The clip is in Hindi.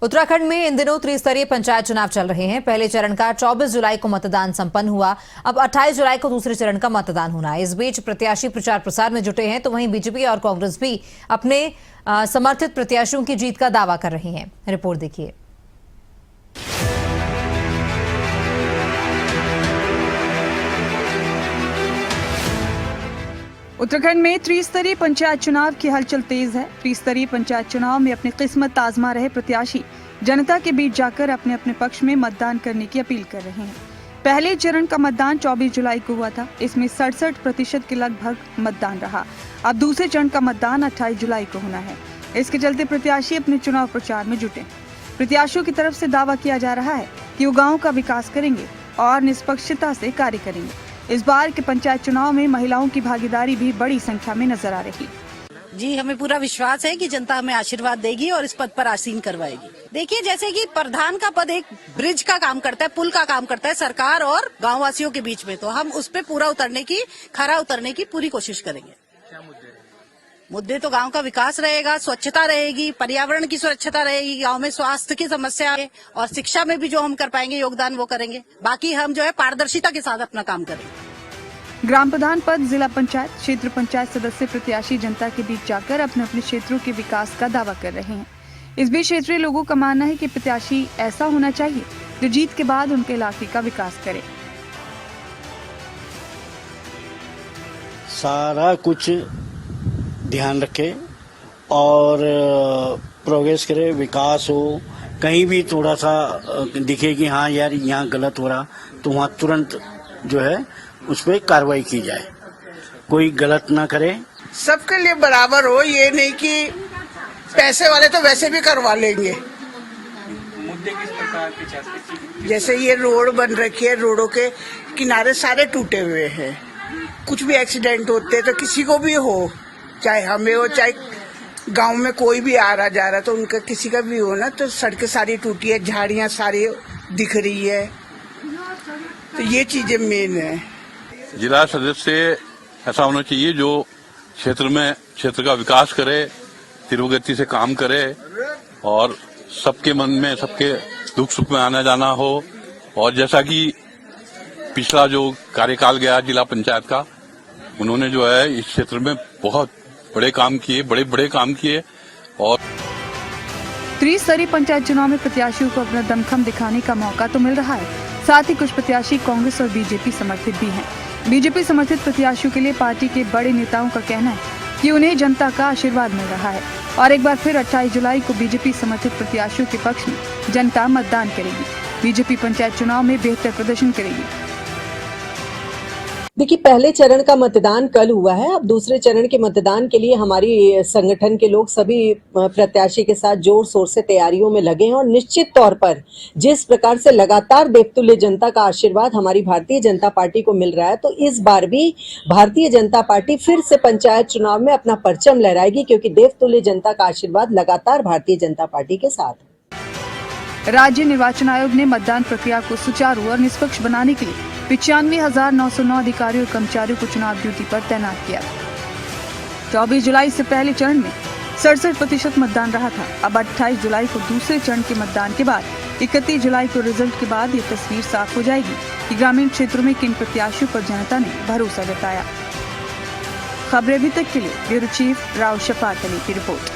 उत्तराखंड में इन दिनों त्रिस्तरीय पंचायत चुनाव चल रहे हैं। पहले चरण का 24 जुलाई को मतदान संपन्न हुआ। अब 28 जुलाई को दूसरे चरण का मतदान होना है। इस बीच प्रत्याशी प्रचार प्रसार में जुटे हैं, तो वहीं बीजेपी और कांग्रेस भी अपने समर्थित प्रत्याशियों की जीत का दावा कर रही हैं। रिपोर्ट देखिए। उत्तराखंड में त्रिस्तरीय पंचायत चुनाव की हलचल तेज है। त्रिस्तरीय पंचायत चुनाव में अपनी किस्मत आजमा रहे प्रत्याशी जनता के बीच जाकर अपने अपने पक्ष में मतदान करने की अपील कर रहे हैं। पहले चरण का मतदान 24 जुलाई को हुआ था। इसमें 67% के लगभग मतदान रहा। अब दूसरे चरण का मतदान 28 जुलाई को होना है। इसके चलते प्रत्याशी अपने चुनाव प्रचार में जुटे। प्रत्याशियों की तरफ से दावा किया जा रहा है कि वो गाँव का विकास करेंगे और निष्पक्षता से कार्य करेंगे। इस बार के पंचायत चुनाव में महिलाओं की भागीदारी भी बड़ी संख्या में नजर आ रही। जी, हमें पूरा विश्वास है कि जनता हमें आशीर्वाद देगी और इस पद पर आसीन करवाएगी। देखिए, जैसे कि प्रधान का पद एक ब्रिज का काम करता है, पुल का काम करता है सरकार और गांववासियों के बीच में, तो हम उस पे पूरा खरा उतरने की पूरी कोशिश करेंगे। मुद्दे तो गांव का विकास रहेगा, स्वच्छता रहेगी, पर्यावरण की सुरक्षता रहेगी, गांव में स्वास्थ्य की समस्या है और शिक्षा में भी जो हम कर पाएंगे योगदान वो करेंगे। बाकी हम जो है पारदर्शिता के साथ अपना काम करेंगे। ग्राम प्रधान पद, जिला पंचायत, क्षेत्र पंचायत सदस्य प्रत्याशी जनता के बीच जाकर अपने अपने क्षेत्रों के विकास का दावा कर रहे हैं। इस बीच क्षेत्रीय लोगों का मानना है कि प्रत्याशी ऐसा होना चाहिए जो जीत के बाद उनके इलाके का विकास करे। सारा कुछ ध्यान रखे और प्रोग्रेस करे, विकास हो। कहीं भी थोड़ा सा दिखे कि हाँ यार यहाँ गलत हो रहा, तो वहाँ तुरंत जो है उस पर कार्रवाई की जाए, कोई गलत ना करे। सबके लिए बराबर हो, ये नहीं कि पैसे वाले तो वैसे भी करवा लेंगे। मुद्दे किस प्रकार के चाहते हैं? जैसे ये रोड बन रखी है, रोडों के किनारे सारे टूटे हुए हैं। कुछ भी एक्सीडेंट होते हैं तो किसी को भी हो, चाहे हमें हो चाहे गांव में कोई भी आ रहा जा रहा, तो उनका किसी का भी हो ना, तो सड़कें सारी टूटी है, झाड़ियां सारी दिख रही है, तो ये चीजें मेन है। जिला सदस्य ऐसा होना चाहिए जो क्षेत्र का विकास करे, तीव्रगति से काम करे और सबके मन में, सबके दुख सुख में आना जाना हो। और जैसा कि पिछला जो कार्यकाल गया जिला पंचायत का, उन्होंने जो है इस क्षेत्र में बहुत बड़े काम किए, बड़े काम किए। और त्रिस्तरीय पंचायत चुनाव में प्रत्याशियों को अपना दमखम दिखाने का मौका तो मिल रहा है, साथ ही कुछ प्रत्याशी कांग्रेस और बीजेपी समर्थित भी हैं। बीजेपी समर्थित प्रत्याशियों के लिए पार्टी के बड़े नेताओं का कहना है कि उन्हें जनता का आशीर्वाद मिल रहा है और एक बार फिर 28 जुलाई को बीजेपी समर्थित प्रत्याशियों के पक्ष में जनता मतदान करेगी। बीजेपी पंचायत चुनाव में बेहतर प्रदर्शन करेगी। देखिए, पहले चरण का मतदान कल हुआ है। अब दूसरे चरण के मतदान के लिए हमारी संगठन के लोग सभी प्रत्याशी के साथ जोर शोर से तैयारियों में लगे हैं और निश्चित तौर पर जिस प्रकार से लगातार देवतुल्य जनता का आशीर्वाद हमारी भारतीय जनता पार्टी को मिल रहा है, तो इस बार भी भारतीय जनता पार्टी फिर से पंचायत चुनाव में अपना परचम लहराएगी, क्योंकि देवतुल्य जनता का आशीर्वाद लगातार भारतीय जनता पार्टी के साथ। राज्य निर्वाचन आयोग ने मतदान प्रक्रिया को सुचारू और निष्पक्ष बनाने के लिए 95,909 अधिकारियों और कर्मचारियों को चुनाव ड्यूटी पर तैनात किया। 24 जुलाई से पहले चरण में 67% मतदान रहा था। अब 28 जुलाई को दूसरे चरण के मतदान के बाद 31 जुलाई को रिजल्ट के बाद ये तस्वीर साफ हो जाएगी कि ग्रामीण क्षेत्रों में किन प्रत्याशियों पर जनता ने भरोसा जताया। खबरें अभी तक के लिए ब्यूरो चीफ राव शफात अली की रिपोर्ट।